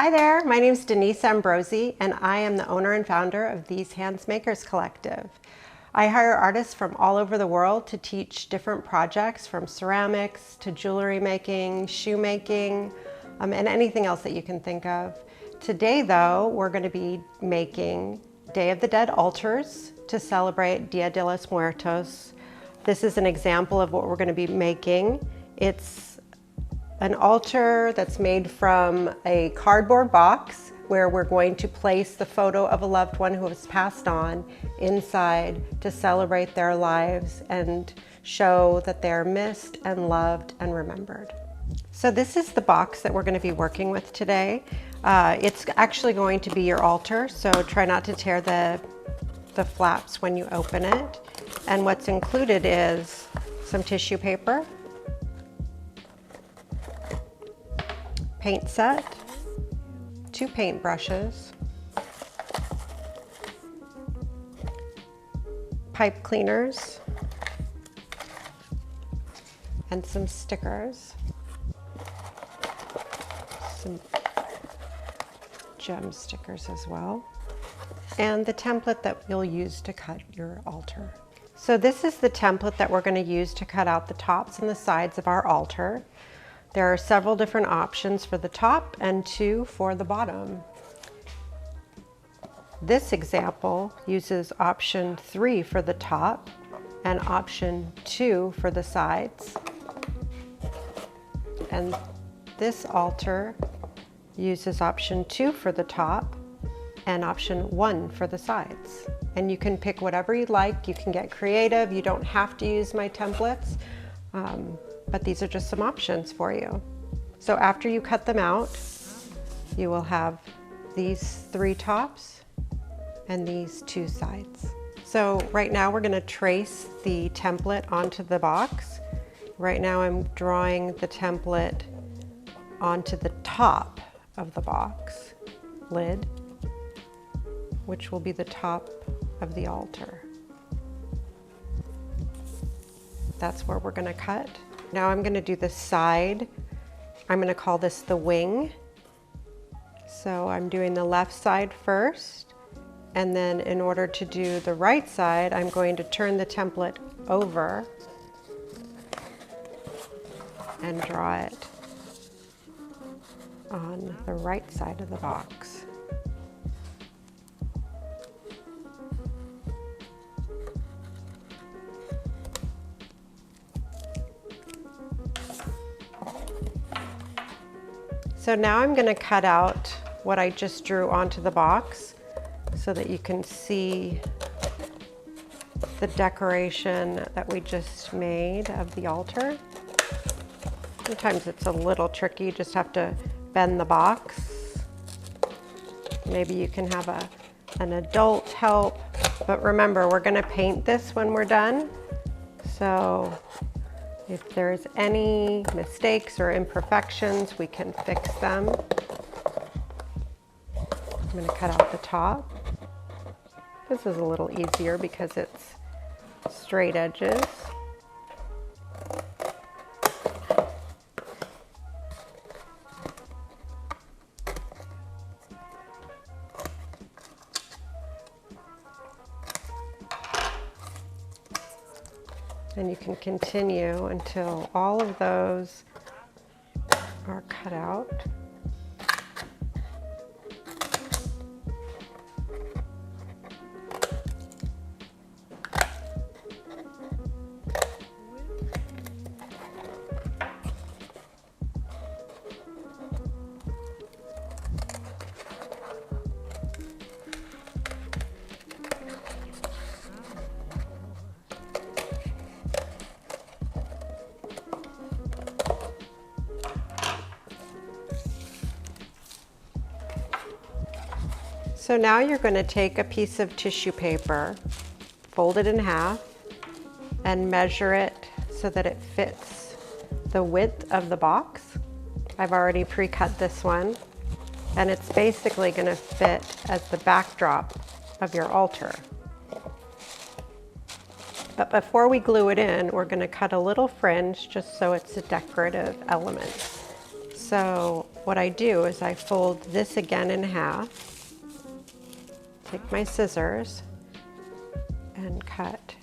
Hi there, my name is Denise Ambrosi and I am the owner and founder of These Hands Makers Collective. I hire artists from all over the world to teach different projects from ceramics to jewelry making, shoemaking, and anything else that you can think of. Today though, we're going to be making Day of the Dead altars to celebrate Dia de los Muertos. This is an example of what we're going to be making. It's an altar that's made from a cardboard box where we're going to place the photo of a loved one who has passed on inside to celebrate their lives and show that they're missed and loved and remembered. So this is the box that we're going to be working with today. It's actually going to be your altar, so try not to tear the flaps when you open it. And what's included is some tissue paper, paint set, 2 paint brushes, pipe cleaners, and some stickers, some gem stickers as well, and the template that you'll use to cut your altar. So this is the template that we're going to use to cut out the tops and the sides of our altar. There are several different options for the top and 2 for the bottom. This example uses option 3 for the top and option 2 for the sides. And this altar uses option 2 for the top and option 1 for the sides. And you can pick whatever you like. You can get creative. You don't have to use my templates. But these are just some options for you. So after you cut them out, you will have these 3 tops and these 2 sides. So right now we're going to trace the template onto the box. Right now I'm drawing the template onto the top of the box lid, which will be the top of the altar. That's where we're going to cut. Now I'm going to do the side. I'm going to call this the wing. So I'm doing the left side first, and then in order to do the right side, I'm going to turn the template over and draw it on the right side of the box. So now I'm going to cut out what I just drew onto the box so that you can see the decoration that we just made of the altar. Sometimes it's a little tricky, you just have to bend the box. Maybe you can have an adult help, but remember, we're going to paint this when we're done. So if there's any mistakes or imperfections, we can fix them. I'm going to cut out the top. This is a little easier because it's straight edges. And you can continue until all of those are cut out. So now you're going to take a piece of tissue paper, fold it in half, and measure it so that it fits the width of the box. I've already pre-cut this one, and it's basically going to fit as the backdrop of your altar. But before we glue it in, we're going to cut a little fringe just so it's a decorative element. So what I do is I fold this again in half, take my scissors, and cut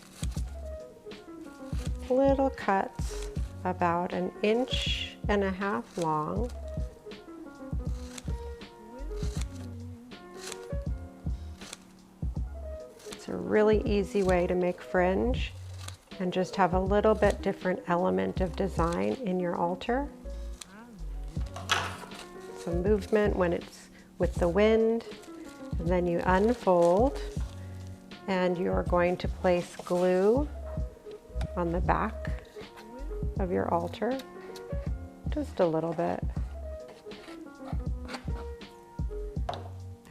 little cuts about 1.5 inches long. It's a really easy way to make fringe and just have a little bit different element of design in your altar. Some movement when it's with the wind, and then you unfold and you're going to place glue on the back of your altar, just a little bit,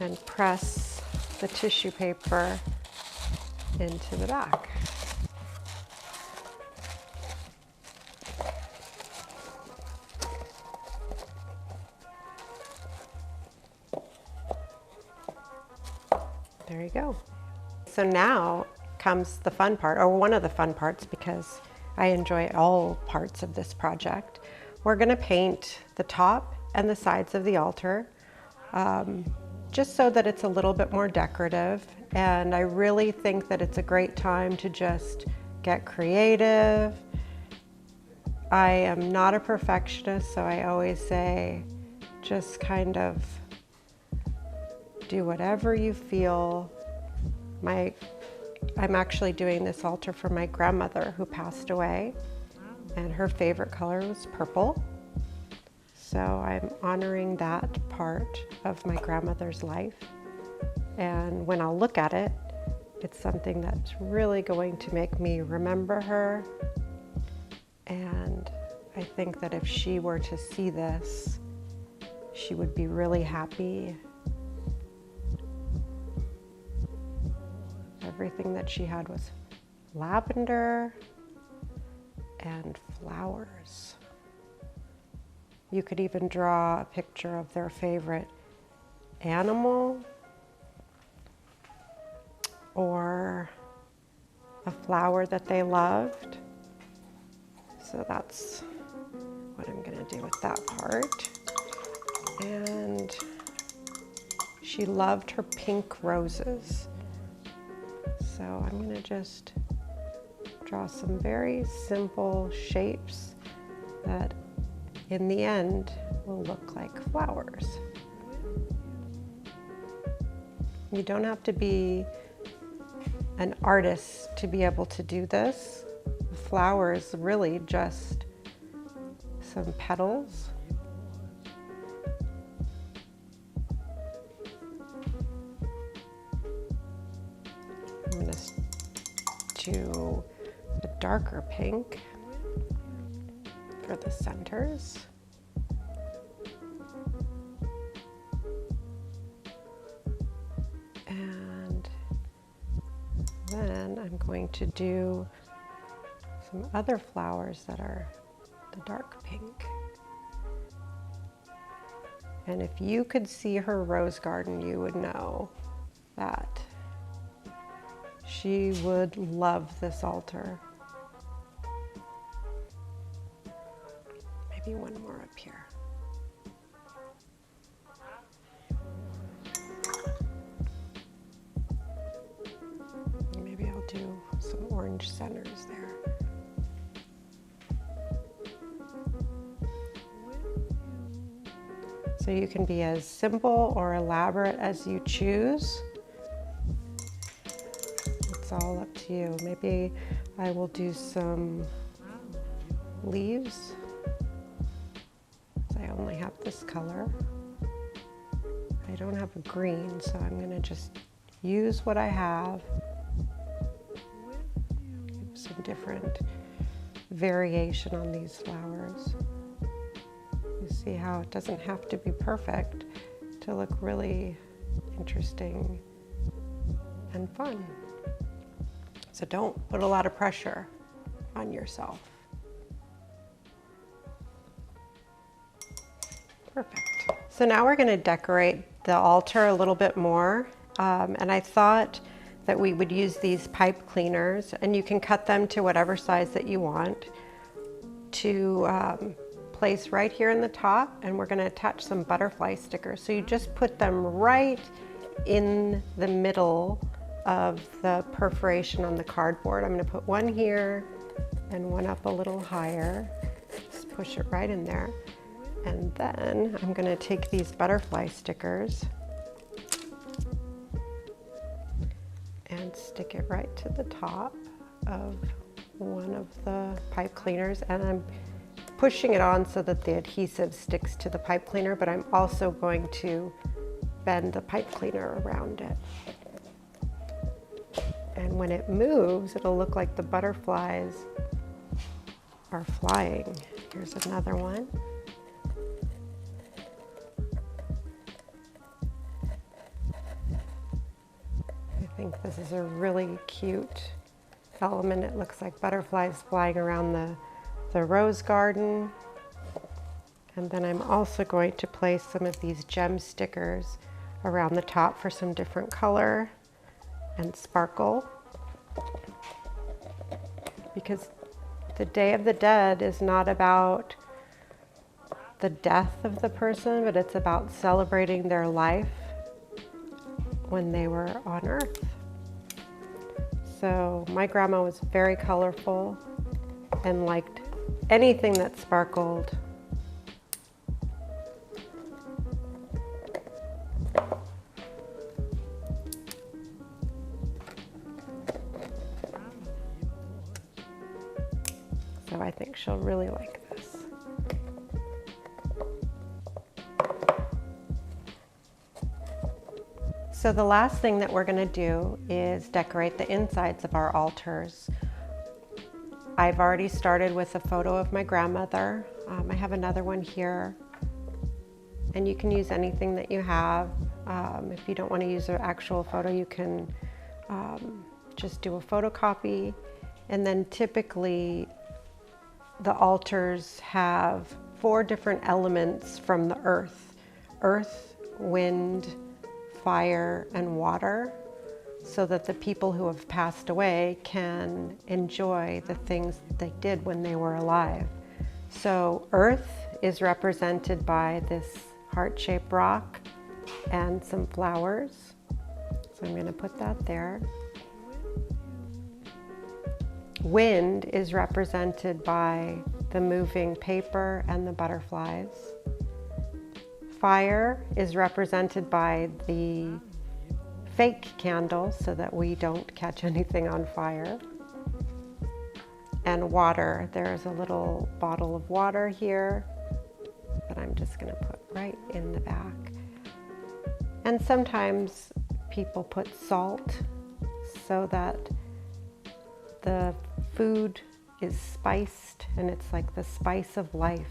and press the tissue paper into the back. There you go. So now comes the fun part, or one of the fun parts, because I enjoy all parts of this project. We're going to paint the top and the sides of the altar, just so that it's a little bit more decorative. And I really think that it's a great time to just get creative. I am not a perfectionist, so I always say just kind of do whatever you feel. I'm actually doing this altar for my grandmother who passed away, and her favorite color was purple. So I'm honoring that part of my grandmother's life. And when I'll look at it, it's something that's really going to make me remember her. And I think that if she were to see this, she would be really happy. Everything that she had was lavender and flowers. You could even draw a picture of their favorite animal or a flower that they loved. So that's what I'm going to do with that part. And she loved her pink roses. So I'm going to just draw some very simple shapes that in the end will look like flowers. You don't have to be an artist to be able to do this. The flower is really just some petals. I'm going to do a darker pink for the centers. And then I'm going to do some other flowers that are the dark pink. And if you could see her rose garden, you would know that she would love this altar. Maybe one more up here. Maybe I'll do some orange centers there. So you can be as simple or elaborate as you choose. It's all up to you. Maybe I will do some leaves. I only have this color. I don't have a green, so I'm going to just use what I have. Give some different variation on these flowers. You see how it doesn't have to be perfect to look really interesting and fun. So don't put a lot of pressure on yourself. Perfect. So now we're going to decorate the altar a little bit more. And I thought that we would use these pipe cleaners, and you can cut them to whatever size that you want, to place right here in the top, and we're going to attach some butterfly stickers. So you just put them right in the middle of the perforation on the cardboard. I'm going to put one here and one up a little higher. Just push it right in there. And then I'm going to take these butterfly stickers and stick it right to the top of one of the pipe cleaners, and I'm pushing it on so that the adhesive sticks to the pipe cleaner, but I'm also going to bend the pipe cleaner around it. And when it moves, it'll look like the butterflies are flying. Here's another one. I think this is a really cute element. It looks like butterflies flying around the rose garden. And then I'm also going to place some of these gem stickers around the top for some different color and sparkle. Because the Day of the Dead is not about the death of the person, but it's about celebrating their life when they were on Earth. So my grandma was very colorful and liked anything that sparkled. So I think she'll really like this. So the last thing that we're going to do is decorate the insides of our altars. I've already started with a photo of my grandmother. I have another one here, and you can use anything that you have. If you don't want to use an actual photo, you can just do a photocopy. And then typically the altars have 4 different elements from the earth: earth, wind, fire, and water, so that the people who have passed away can enjoy the things they did when they were alive. So earth is represented by this heart-shaped rock and some flowers. So I'm going to put that there. Wind is represented by the moving paper and the butterflies. Fire is represented by the fake candles so that we don't catch anything on fire. And water, there's a little bottle of water here that I'm just going to put right in the back. And sometimes people put salt so that the food is spiced, and it's like the spice of life.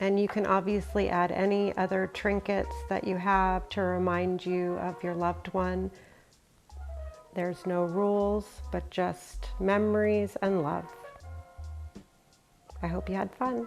And you can obviously add any other trinkets that you have to remind you of your loved one. There's no rules, but just memories and love. I hope you had fun.